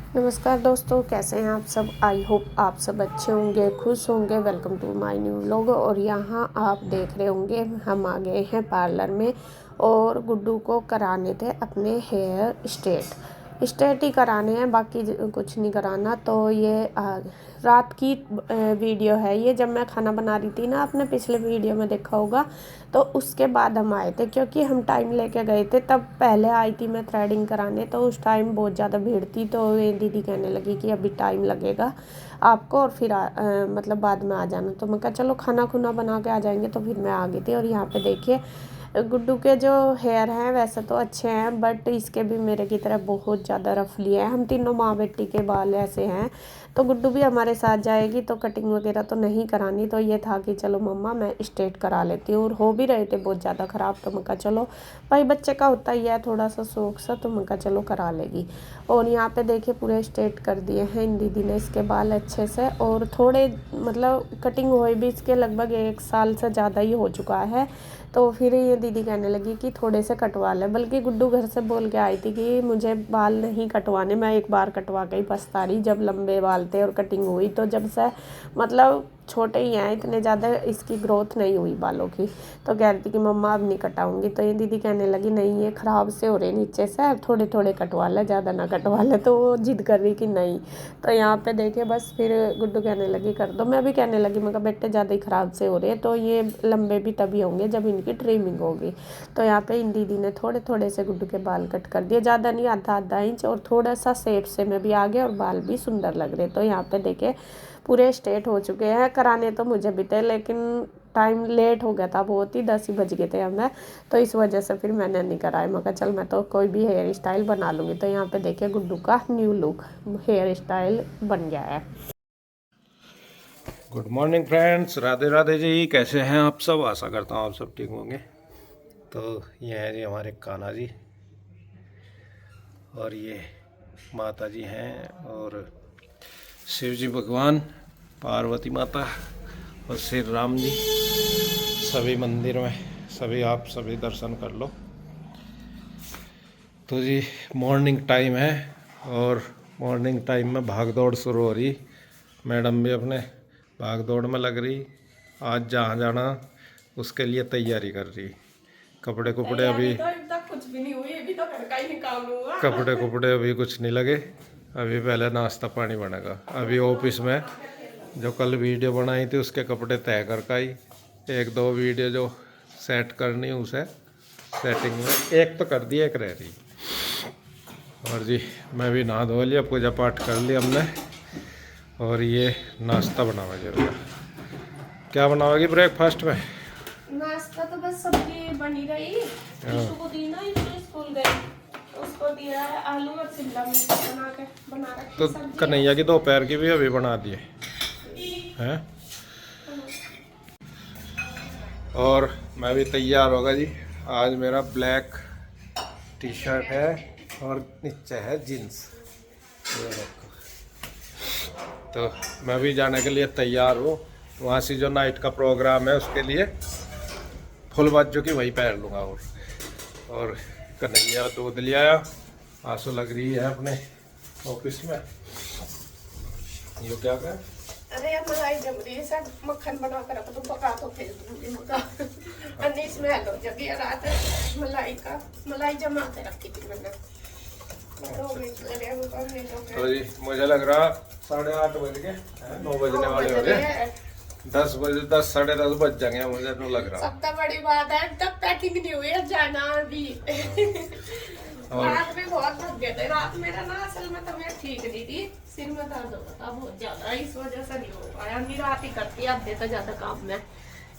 नमस्कार दोस्तों, कैसे हैं आप सब। आई होप आप सब अच्छे होंगे, खुश होंगे। Welcome to my new vlog. और यहाँ आप देख रहे होंगे हम आ गए हैं पार्लर में और गुड्डू को कराने थे अपने हेयर स्ट्रेट ही कराने हैं, बाकी कुछ नहीं कराना। तो ये रात की वीडियो है ये, जब मैं खाना बना रही थी ना, आपने पिछले वीडियो में देखा होगा। तो उसके बाद हम आए थे, क्योंकि हम टाइम लेके गए थे। तब पहले आई थी मैं थ्रेडिंग कराने, तो उस टाइम बहुत ज़्यादा भीड़ थी। तो ये दीदी कहने लगी कि अभी टाइम लगेगा आपको, और फिर मतलब बाद में आ जाना। तो मैं कहा चलो खाना खुना बना के आ जाएंगे। तो फिर मैं आ गई थी। और यहाँ पे देखिए गुड्डू के जो हेयर हैं वैसे तो अच्छे हैं, बट इसके भी मेरे की तरह बहुत ज़्यादा रफली है। हम तीनों माँ बेटी के बाल ऐसे हैं। तो गुड्डू भी हमारे साथ जाएगी, तो कटिंग वगैरह तो नहीं करानी। तो ये था कि चलो मम्मा मैं स्ट्रेट करा लेती हूँ। और हो भी रहे थे बहुत ज़्यादा ख़राब। तो मैं कहा चलो भाई, बच्चे का होता ही है थोड़ा सा शौक सा। तो मैं कहा चलो करा लेगी। और यहाँ पे देखिए पूरे स्ट्रेट कर दिए हैं इन दीदी ने इसके बाल अच्छे से। और थोड़े मतलब कटिंग हुए भी इसके लगभग 1 साल से ज़्यादा ही हो चुका है। तो फिर ये दीदी कहने लगी कि थोड़े से कटवा ले। बल्कि गुड्डू घर से बोल के आई थी कि मुझे बाल नहीं कटवाने। मैं एक बार कटवा के ही पछता रही, जब लंबे बाल थे और कटिंग हुई। तो जब से मतलब छोटे ही हैं, इतने ज़्यादा इसकी ग्रोथ नहीं हुई बालों की। तो कह रही थी कि मम्मा अब नहीं कटाऊंगी। तो ये दीदी कहने लगी नहीं, ये ख़राब से हो रहे नीचे से, अब थोड़े थोड़े कटवा ले, ज़्यादा ना कटवा ले। तो वो जिद कर रही कि नहीं। तो यहाँ पे देखिए बस फिर गुड्डू कहने लगी कर दो। मैं भी कहने लगी, मैं कहा बेटे ज़्यादा ही ख़राब से हो रहे हैं, तो ये लंबे भी तभी होंगे जब इनकी ट्रिमिंग होगी। तो यहाँ पे इन दीदी ने थोड़े थोड़े से गुड्डू के बाल कट कर दिए, ज़्यादा नहीं, आधा आधा इंच। और थोड़ा सा शेप से में भी आ गया और बाल भी सुंदर लग रहे। तो यहाँ पे देखिए पूरे स्ट्रेट हो चुके हैं। कराने तो मुझे भी थे, लेकिन टाइम लेट हो गया था बहुत ही, 10 ही बज गए थे हमें। तो इस वजह से फिर मैंने नहीं कराया। मैं कहा चल मैं तो कोई भी हेयर स्टाइल बना लूँगी। तो यहाँ पे देखिए गुड्डू का न्यू लुक हेयर स्टाइल बन गया है। Good morning friends, Radhe Radhe ji. कैसे हैं आप सब? आशा करता हूँ आप सब ठीक होंगे। तो ये हैं जी हमारे कान्हा जी, और ये माता जी हैं, और शिव जी भगवान, पार्वती माता और श्री राम जी। सभी मंदिर में सभी आप सभी दर्शन कर लो। तो जी मॉर्निंग टाइम है, और मॉर्निंग टाइम में भाग दौड़ शुरू हो रही। मैडम भी अपने भाग दौड़ में लग रही। आज जहाँ जाना उसके लिए तैयारी कर रही। कपड़े कुपड़े अभी तो तक कुछ भी नहीं हुई, अभी तो घर का ही निकाल लूंगा। कपड़े कुपड़े अभी कुछ नहीं लगे। अभी पहले नाश्ता पानी बनेगा। अभी ऑफिस में जो कल वीडियो बनाई थी उसके कपड़े तय कर आई। एक दो वीडियो जो सेट करनी उसे सेटिंग में एक तो कर दी, एक रह रही। और जी मैं भी नहा धो लिया, पूजा पाठ कर लिया हमने। और ये नाश्ता बनावा जरूर। क्या बनाओगी ब्रेकफास्ट में? नाश्ता तो बस सब्जी बनी रही। ईशु को दी ना, ईशु स्कूल गई, उसको दिया है आलू और शिमला मिर्च बना रखी तो सब्जी। कन्हैया की दोपहर की भी अभी बना दिए हैं। और मैं भी तैयार होगा जी। आज मेरा ब्लैक टी शर्ट है और नीचे है जीन्स, ये देखो। तो मैं भी जाने के लिए तैयार हूँ। वहाँ से जो नाइट का प्रोग्राम है उसके लिए फुल बाजू की वही पहन लूँगा। और कन्हैया दूध ले आया, आंसू लग रही है अपने ऑफिस में। ये क्या कर? अरे यार मलाई जम रही है, सब मक्खन बना कर रखो, तुम पका तो फेंक दूंगी मक्का। अन्नी इसमें हेलो जब ये रात मलाई जमा के रखी थी मैंने। 2 मिनट लगे मुझको नहीं तो जी मुझे लग रहा 8:30 बज गए, 9 बजने वाले हो गए। 10 बजे 10 साढ़े 10 बज जाएंगे मुझे तो लग रहा। सबसे बड़ी बात है तब पैकिंग नहीं हुई है, जाना अभी। रात में बहुत थक गए थे। रात मेरा ना असल में तबीयत ठीक नहीं थी, सिर में दर्द हो रहा था बहुत ज्यादा, इस वजह से नहीं हो पाया। नहीं रात ही करती आधे तो ज्यादा काम में।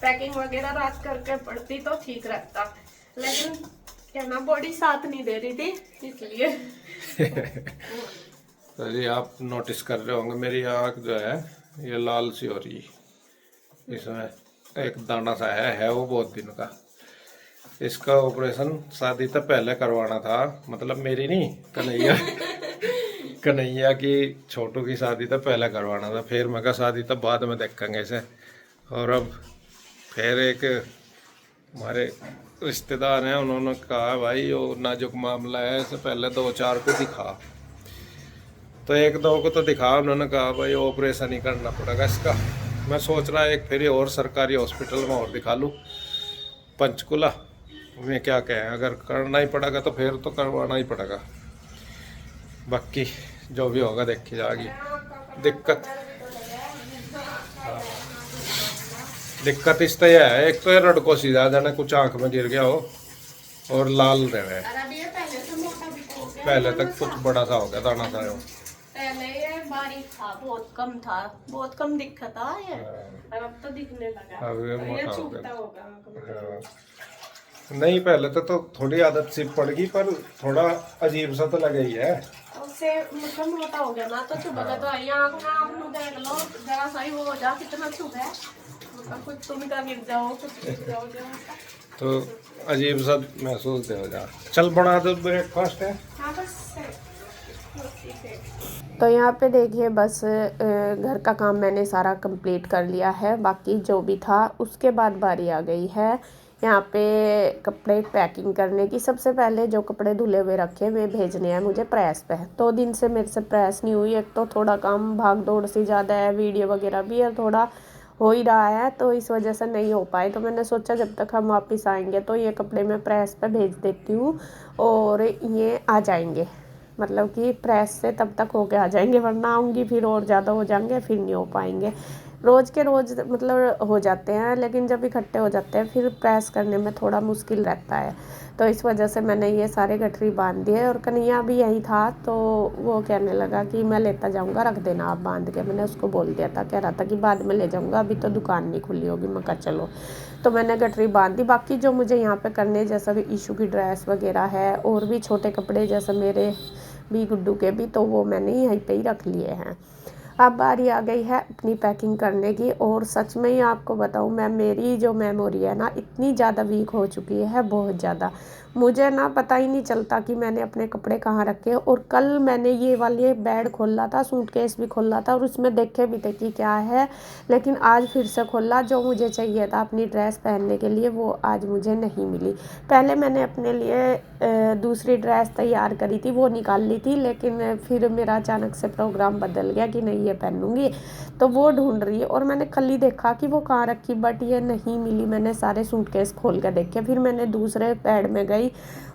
पैकिंग वगैरह रात करके पड़ती तो ठीक रहता, लेकिन क्या ना बॉडी साथ नहीं दे रही थी इसलिए। तो जी आप नोटिस कर रहे होंगे मेरी आँख जो है ये लाल सी हो रही। इसमें एक दाना सा है वो बहुत दिन का। इसका ऑपरेशन शादी से पहले करवाना था, मतलब मेरी नहीं, कन्हैया की छोटू की शादी तो पहले करवाना था। फिर मैं कहा शादी तो बाद में देखेंगे इसे। और अब फिर एक हमारे रिश्तेदार हैं, उन्होंने कहा भाई वो नाजुक मामला है, इससे पहले 2-4 को दिखा। तो एक दो को तो दिखा, उन्होंने कहा भाई ऑपरेशन ही करना पड़ेगा इसका। मैं सोच रहा एक फिर और सरकारी हॉस्पिटल में और दिखा लूँ, पंचकुला में क्या कहें, अगर करना ही पड़ेगा तो फिर तो करवाना ही पड़ेगा। बाकी जो भी होगा देखी जाएगी। दिक्कत इस तरह है, एक तो ये रड़को सीधा जाना, कुछ आंख में गिर गया हो और लाल रहे। पहले तक कुछ बड़ा सा हो गया, दाना सा हो। पहले ये बारीक था, बहुत कम दिखता था ये, अब तो दिखने लगा। अब ये मोटा हो गया होगा। नहीं पहले तो थोड़ी आदत सी पड़ गई, पर थोड़ा अजीब सा तो लगा ही है। उससे मतलब मोटा हो गया ना, तो चुभेगा तो आँख में आप लोग देख लो, जरा सा ही वो हो जा, कितना चुभे, मतलब कुछ तुम का गिर जाओ, कुछ गिर जाओ तो अजीब सा महसूस दे हो जा। चल बना दो ब्रेकफास्ट है। हाँ बस। तो यहाँ पे देखिए बस घर का काम मैंने सारा कंप्लीट कर लिया है, बाकी जो भी था उसके बाद बारी आ गई है यहाँ पे कपड़े पैकिंग करने की। सबसे पहले जो कपड़े धुले हुए रखे वे भेजने हैं मुझे प्रेस पे। 2 दिन से मेरे से प्रेस नहीं हुई, एक तो थोड़ा काम भाग दौड़ सी ज़्यादा है, वीडियो वगैरह भी है, थोड़ा हो ही रहा है, तो इस वजह से नहीं हो पाए। तो मैंने सोचा जब तक हम वापस आएंगे तो ये कपड़े मैं प्रेस पे भेज देती हूँ और ये आ जाएंगे, मतलब कि प्रेस से तब तक होके आ जाएंगे, वरना आऊँगी फिर और ज़्यादा हो जाएंगे, फिर नहीं हो पाएंगे। रोज़ के रोज़ मतलब हो जाते हैं, लेकिन जब इकट्ठे हो जाते हैं फिर प्रेस करने में थोड़ा मुश्किल रहता है। तो इस वजह से मैंने ये सारे गठरी बांध दिए और कन्हैया भी यही था, तो वो कहने लगा कि मैं लेता जाऊंगा, रख देना आप बांध के। मैंने उसको बोल दिया था, कह रहा था कि बाद में ले जाऊंगा, अभी तो दुकान नहीं खुली होगी। मैं कहा चलो, तो मैंने गठरी बांध दी। बाकी जो मुझे यहाँ पे करने, जैसा भी ईशू की ड्रेस वगैरह है और भी छोटे कपड़े जैसे मेरे भी, गुड्डू के भी, तो वो मैंने यहीं पे ही रख लिए हैं। अब बारी आ गई है अपनी पैकिंग करने की। और सच में ही आपको बताऊँ, मेरी जो मेमोरी है ना इतनी ज़्यादा वीक हो चुकी है, बहुत ज़्यादा। मुझे ना पता ही नहीं चलता कि मैंने अपने कपड़े कहाँ रखे। और कल मैंने ये वाले बैग खोला था, सूटकेस भी खोला था और उसमें देखे भी थे कि क्या है, लेकिन आज फिर से खोला। जो मुझे चाहिए था अपनी ड्रेस पहनने के लिए वो आज मुझे नहीं मिली। पहले मैंने अपने लिए दूसरी ड्रेस तैयार करी थी, वो निकाल ली थी, लेकिन फिर मेरा अचानक से प्रोग्राम बदल गया कि नहीं ये पहनूंगी, तो वो ढूंढ रही है। और मैंने कल ही देखा कि वो कहाँ रखी, बट ये नहीं मिली। मैंने सारे सूटकेस खोल कर देखे, फिर मैंने दूसरे बेड में गई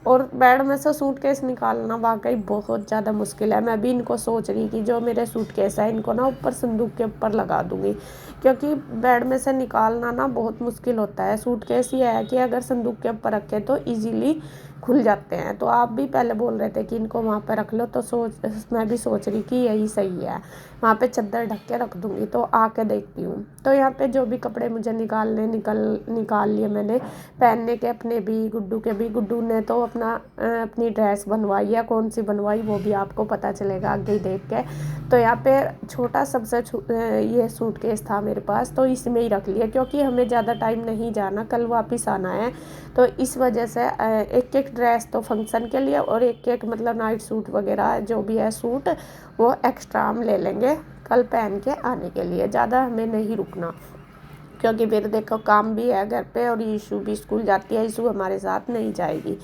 और बेड में से सूटकेस निकालना वाकई बहुत ज़्यादा मुश्किल है। मैं भी इनको सोच रही कि जो मेरे सूटकेस है इनको ना ऊपर संदूक के ऊपर लगा दूंगी, क्योंकि बेड में से निकालना ना बहुत मुश्किल होता है। सूटकेस ये है कि अगर संदूक के ऊपर रखे तो इजीली खुल जाते हैं। तो आप भी पहले बोल रहे थे कि इनको वहाँ पर रख लो, तो मैं भी सोच रही कि यही सही है, वहाँ पे चादर ढक के रख दूँगी। तो आके देखती हूँ। तो यहाँ पे जो भी कपड़े मुझे निकाल लिए मैंने पहनने के, अपने भी, गुड्डू के भी। गुड्डू ने तो अपनी ड्रेस बनवाई है, कौन सी बनवाई वो भी आपको पता चलेगा आगे ही देख के। तो यहाँ पे छोटा सबसे ये सूटकेस था मेरे पास, तो इसमें ही रख लिया, क्योंकि हमें ज़्यादा टाइम नहीं जाना, कल वापस आना है। तो इस वजह से एक एक ड्रेस तो फंक्शन के लिए और एक एक मतलब नाइट सूट वगैरह जो भी है सूट, वो एक्स्ट्रा हम ले लेंगे कल पहन के आने के लिए। ज़्यादा हमें नहीं रुकना, क्योंकि फिर देखो काम भी है घर पे और ईशू भी स्कूल जाती है, ईशू हमारे साथ नहीं जाएगी।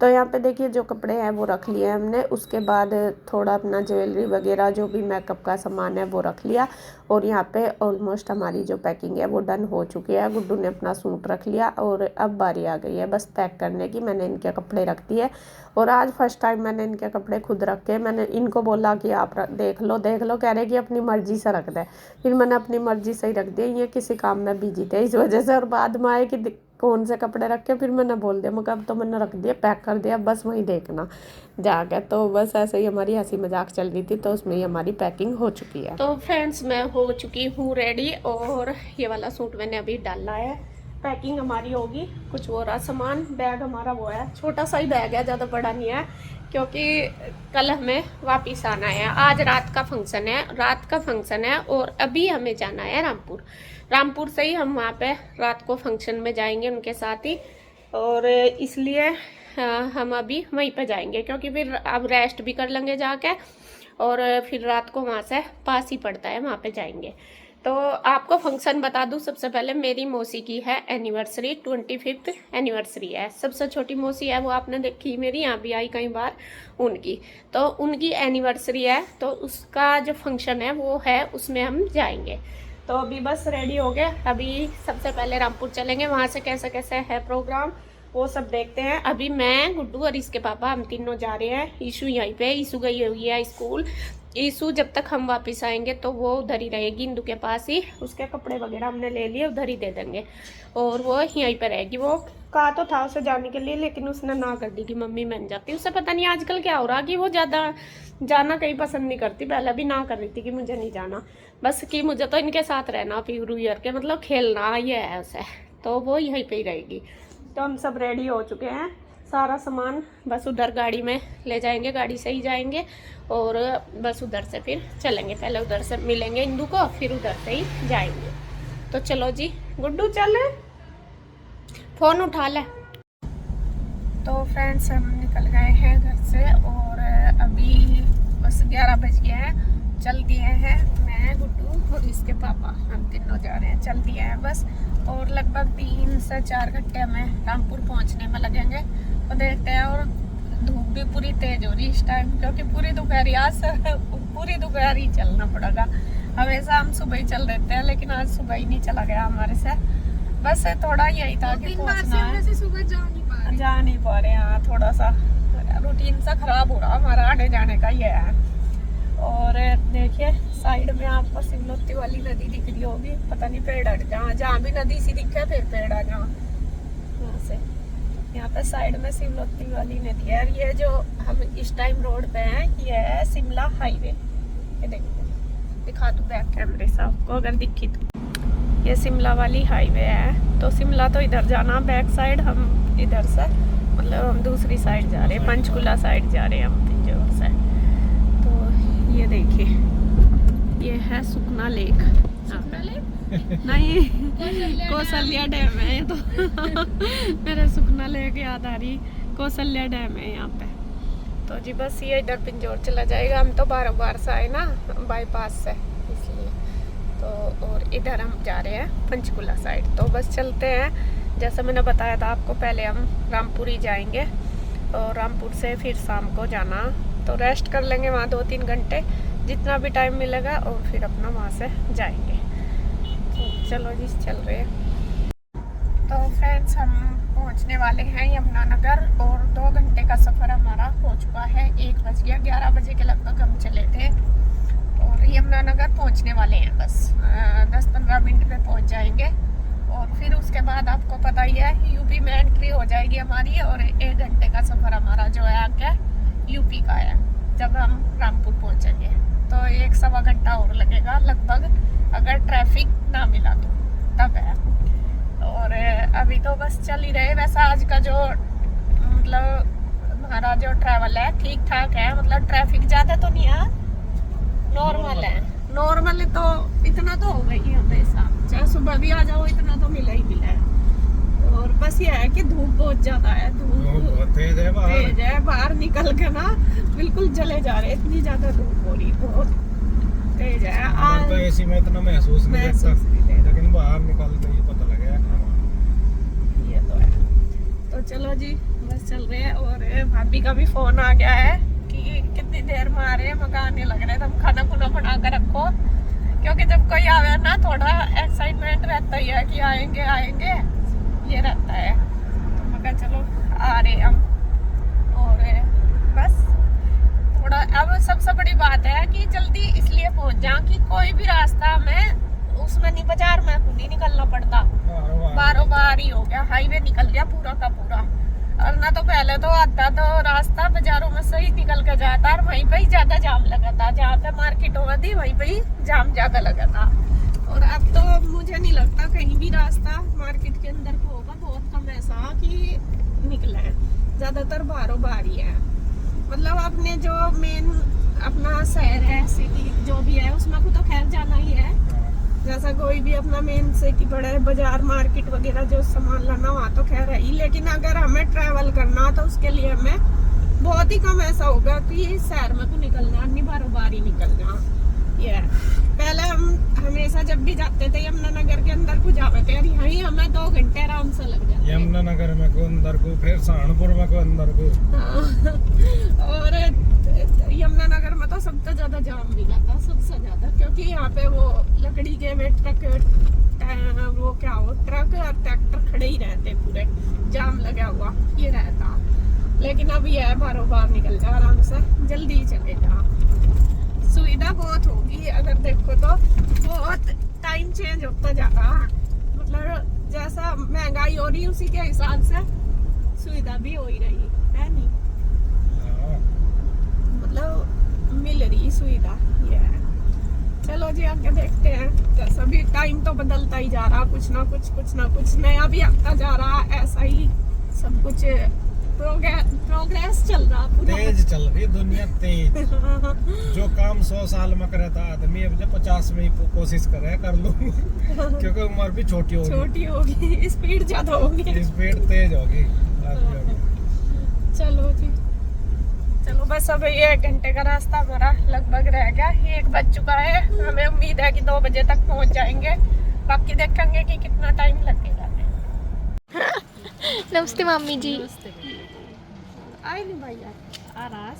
तो यहाँ पे देखिए जो कपड़े हैं वो रख लिए हमने। उसके बाद थोड़ा अपना ज्वेलरी वगैरह जो भी मेकअप का सामान है वो रख लिया। और यहाँ पे ऑलमोस्ट हमारी जो पैकिंग है वो डन हो चुकी है। गुड्डू ने अपना सूट रख लिया और अब बारी आ गई है बस पैक करने की। मैंने इनके कपड़े रख दिए और आज फर्स्ट टाइम मैंने इनके कपड़े खुद रखे। मैंने इनको बोला कि आप देख लो, कह रहे कि अपनी मर्जी से रख दे। फिर मैंने अपनी मर्जी से ही रख दिया, ये किसी काम में बिजी थे इस वजह से। और बाद में आए कि कौन से कपड़े रखे, फिर मैंने बोल दिया, मैं अब तो मैंने रख दिया, पैक कर दिया, बस वहीं देखना जाकर। तो बस ऐसे ही हमारी हंसी मजाक चल रही थी, तो उसमें ही हमारी पैकिंग हो चुकी है। तो फ्रेंड्स मैं हो चुकी हूँ रेडी और ये वाला सूट मैंने अभी डाला है। पैकिंग हमारी होगी, कुछ हो रहा सामान। बैग हमारा वो है, छोटा सा ही बैग है, ज़्यादा बड़ा नहीं है, क्योंकि कल हमें वापस आना है। आज रात का फंक्शन है और अभी हमें जाना है रामपुर से ही हम वहाँ पे रात को फंक्शन में जाएंगे उनके साथ ही। और इसलिए हम अभी वहीं पे जाएंगे, क्योंकि फिर अब रेस्ट भी कर लेंगे जाके और फिर रात को वहाँ से पास ही पड़ता है, वहाँ पे जाएंगे। तो आपको फंक्शन बता दूं, सबसे पहले मेरी मौसी की है एनिवर्सरी, 25th एनिवर्सरी है। सबसे छोटी मौसी है वो आपने देखी, मेरी यहाँ भी आई कई बार उनकी, तो उनकी एनिवर्सरी है, तो उसका जो फंक्शन है वो है, उसमें हम जाएंगे। तो अभी बस रेडी हो गए, अभी सबसे पहले रामपुर चलेंगे, वहाँ से कैसे कैसे है प्रोग्राम वो सब देखते हैं। अभी मैं, गुड्डू और इसके पापा, हम तीनों जा रहे हैं। ईशू यहीं पे, ईशू गई हुई है स्कूल। ईशू जब तक हम वापस आएंगे तो वो उधर ही रहेगी, इंदू के पास ही। उसके कपड़े वगैरह हमने ले लिए, उधर ही दे देंगे और वो यहीं पे रहेगी। वो कहा तो था उसे जाने के लिए, लेकिन उसने ना कर दी कि मम्मी मैं नहीं जाती। उसे पता नहीं आजकल क्या हो रहा कि वो ज़्यादा जाना कहीं पसंद नहीं करती। पहले भी ना कर रही थी कि मुझे नहीं जाना, बस कि मुझे तो इनके साथ रहना, प्यूरू ईयर के मतलब खेलना, ये है उसे। तो वो यहीं पर ही रहेगी। तो हम सब रेडी हो चुके हैं, सारा सामान बस उधर गाड़ी में ले जाएंगे, गाड़ी से ही जाएंगे और बस उधर से फिर चलेंगे। पहले उधर से मिलेंगे इंदू को, फिर उधर से ही जाएंगे। तो चलो जी गुड्डू चल, फ़ोन उठा ले। तो फ्रेंड्स हम निकल गए हैं घर से और अभी बस 11 बज गए हैं। चल दिए हैं, मैं, गुड्डू और इसके पापा, हम तीनों जा रहे हैं। चल दिए हैं बस, और लगभग 3 से 4 घंटे हमें रामपुर पहुंचने में लगेंगे। तो देखते हैं, और धूप भी पूरी तेज हो रही इस टाइम, क्योंकि पूरी दोपहर आज पूरी दोपहर ही चलना पड़ेगा। हमेशा हम सुबह ही चल देते हैं, लेकिन आज सुबह ही नहीं चला गया हमारे से। बस थोड़ा यही था कि पहुंचना है, सुबह जा नहीं पा रहे। हाँ, थोड़ा सा रूटीन सा खराब हो रहा हमारा आने जाने का, ये है। और देखिए साइड में आपको सिमलोती वाली नदी दिख रही होगी, पता नहीं पेड़ हट जहाँ भी नदी सी दिखे फिर पेड़ आ जहाँ से। यहाँ पे साइड में सिमलोती वाली नदी है। ये जो हम इस टाइम रोड पे हैं, ये है शिमला हाईवे। ये देखिए, दिखा दूँ बैक कैमरे से आपको अगर दिखी तो। ये शिमला वाली हाईवे है। तो शिमला तो इधर जाना बैक साइड, हम इधर से मतलब हम दूसरी साइड जा रहे हैं, पंचकुला साइड जा रहे हैं हम पिंजौर से। ये देखिए, ये है सुखना लेक। नहीं, कौशल्या डैम है ये तो। मेरे सुखना लेक याद आ रही, कौशल्या डैम है यहाँ पे। तो जी बस ये इधर पिंजौर चला जाएगा। हम तो बार से आए ना बाईपास से, इसलिए तो। और इधर हम जा रहे हैं पंचकुला साइड। तो बस चलते हैं। जैसा मैंने बताया था आपको, पहले हम रामपुर ही जाएंगे और रामपुर से फिर शाम को जाना, तो रेस्ट कर लेंगे वहाँ 2-3 घंटे जितना भी टाइम मिलेगा, और फिर अपना वहाँ से जाएंगे। तो चलो जी चल रहे हैं। तो फ्रेंड्स हम पहुँचने वाले हैं यमुनानगर, और 2 घंटे का सफ़र हमारा हो चुका है। 1 बज गया, 11 बजे के लगभग हम चले थे और यमुनानगर पहुँचने वाले हैं। बस 10-15 मिनट में पहुँच जाएंगे, और फिर उसके बाद आपको पता ही है यूपी में एंट्री हो जाएगी हमारी, और 1 घंटे का सफ़र हमारा जो है आगे यूपी का है। जब हम रामपुर पहुंचेंगे तो 1-1.25 घंटा और लगेगा लगभग, अगर ट्रैफिक ना मिला तो तब है। और अभी तो बस चल ही रहे। वैसा आज का जो मतलब हमारा जो ट्रैवल है ठीक ठाक है, मतलब ट्रैफिक ज़्यादा तो नहीं है, नॉर्मल है। नॉर्मल तो इतना तो होगा ही हमेशा, चाहे सुबह भी आ जाओ इतना तो मिला ही मिला है। और बस ये है कि धूप बहुत ज्यादा है, धूप तेज है, बाहर निकल के ना बिल्कुल जले जा रहे, इतनी ज्यादा धूप हो रही, बहुत तेज है। आज तो एसी में इतना महसूस नहीं होता, लेकिन बाहर निकल के ये पता लगे ये तो है। तो चलो जी बस चल रहे हैं। और भाभी का भी फोन आ गया है कि कितनी देर में आ रहे हैं, मकाने लग रहे हैं, तुम खाना खुना बना कर रखो, क्योंकि जब कोई आवे ना थोड़ा एक्साइटमेंट रहता ही है कि आएंगे आएंगे, ये रहता है। तो मैं चलो आ रहे हम। और बस थोड़ा अब सबसे बड़ी बात है कि जल्दी इसलिए पहुंच जाऊं कि कोई भी रास्ता में उसमें नहीं, बाजार में खुद ही निकलना पड़ता, बारों बार ही हो गया, हाईवे निकल गया पूरा का पूरा। और ना तो पहले तो आधा तो रास्ता बाजारों में सही निकल के जाता, और वहीं पे ही ज्यादा जाम लगा था, जहाँ पे मार्केट होगा थी वहीं पे ही जाम ज्यादा लगा था। और अब तो मुझे नहीं लगता कहीं भी रास्ता मार्केट के अंदर को होगा, बहुत कम ऐसा कि निकला है, ज्यादातर बाहरों बाहर ही है। मतलब अपने जो मेन अपना शहर है, सिटी जो भी है, उसमें को तो खैर जाना ही है। जैसा कोई भी अपना मेन सिटी बड़ा है, बाजार मार्केट वगैरह जो सामान लाना वहाँ तो खैर है ही, लेकिन अगर हमें ट्रैवल करना तो उसके लिए हमें बहुत ही कम ऐसा होगा कि शहर में तो निकलना नहीं, बारों बार ही निकलना। ये पहले हमें हमेशा जब भी जाते थे यमुनानगर के अंदर को जावे थे, और यहीं हमें 2 घंटे आराम से लग जाते। यमुनानगर में को अंदर को, फिर सहारनपुर में को अंदर को। हाँ। और यमुनानगर में तो सबसे ज्यादा जाम भी लगा, सबसे ज्यादा, क्योंकि यहाँ पे वो लकड़ी के वे ट्रक, वो क्या हो, ट्रक और ट्रैक्टर खड़े ही रहते, पूरे जाम लगा हुआ ये रहता। लेकिन अब ये बारों बार निकल जा आराम से, जल्दी ही चले जा। सुविधा बहुत होगी, अगर देखो तो बहुत टाइम चेंज होता जा रहा, मतलब जैसा महंगाई हो रही उसी के हिसाब से सुविधा भी हो ही रही है, नहीं मतलब मिल रही सुविधा ये है। चलो जी आगे देखते हैं, जैसा भी टाइम तो बदलता ही जा रहा, कुछ ना कुछ नया भी आता जा रहा, ऐसा ही सब कुछ प्रोग्रेस चल रहा, तेज चल रही दुनिया, तेज। जो काम 100 साल में करे था आदमी, अब जब 50 में ही कोशिश करे कर लूं। क्योंकि उम्र भी छोटी होगी, स्पीड ज्यादा होगी, स्पीड तेज होगी। चलो जी, चलो बस अब ये 1 घंटे का रास्ता हमारा लगभग रह गया, 1 बज चुका है। हमें उम्मीद है कि 2 बजे तक पहुंच जाएंगे, बाकी देखेंगे कि कितना टाइम लगेगा। नमस्ते मामी जी। आए नहीं भाई, आ रहा है।